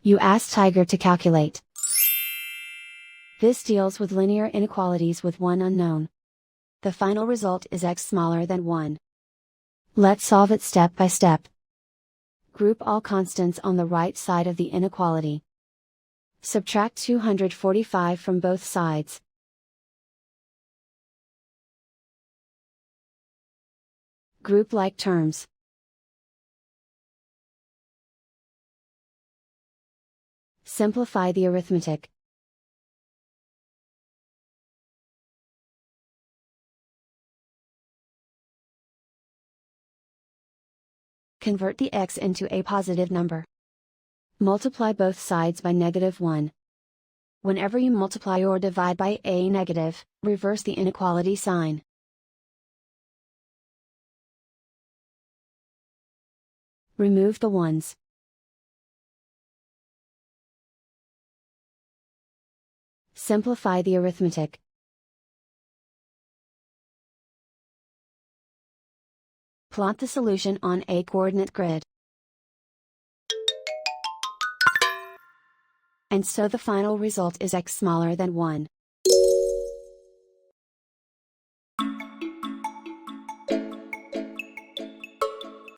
You ask Tiger to calculate. This deals with linear inequalities with one unknown. The final result is x smaller than 1. Let's solve it step by step. Group all constants on the right side of the inequality. Subtract 245 from both sides. Group like terms. Simplify the arithmetic. Convert the x into a positive number. Multiply both sides by -1. Whenever you multiply or divide by a negative, reverse the inequality sign. Remove the ones. Simplify the arithmetic. Plot the solution on a coordinate grid. And so the final result is x smaller than 1.